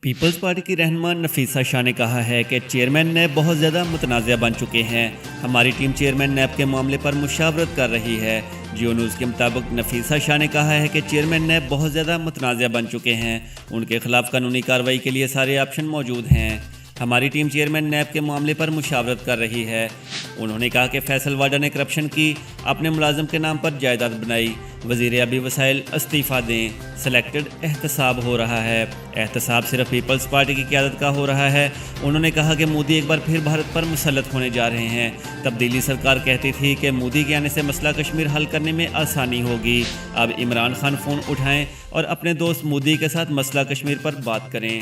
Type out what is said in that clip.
Peoples party की रहनुमा नफीसा शाह ने कहा है कि चेयरमैन नैब बहुत ज़्यादा मुतनाज़ बन चुके हैं। हमारी टीम चेयरमैन नैब के मामले पर मुशावरत कर रही है। जियो न्यूज़ के मुताबिक नफीसा शाह ने कहा है कि चेयरमैन नैब बहुत ज़्यादा मुतनाज़ बन चुके हैं। उनके खिलाफ कानूनी कार्रवाई के लिए सारे ऑप्शन मौजूद हैं। हमारी टीम चेयरमैन नैब के मामले पर मुशावरत कर रही है। उन्होंने कहा कि फैसल वाडा ने करप्शन की, अपने मुलाजिम के नाम पर जायदाद बनाई, वज़ीर आबी वसाइल इस्तीफ़ा दें, सेलेक्टेड एहतसाब हो रहा है। एहतसाब सिर्फ पीपल्स पार्टी की क़यादत का हो रहा है। उन्होंने कहा कि मोदी एक बार फिर भारत पर मुसल्लत होने जा रहे हैं। तब्दीली सरकार कहती थी कि मोदी के आने से मसला कश्मीर हल करने में आसानी होगी। अब इमरान खान फ़ोन उठाएं और अपने दोस्त मोदी के साथ मसला कश्मीर पर बात करें।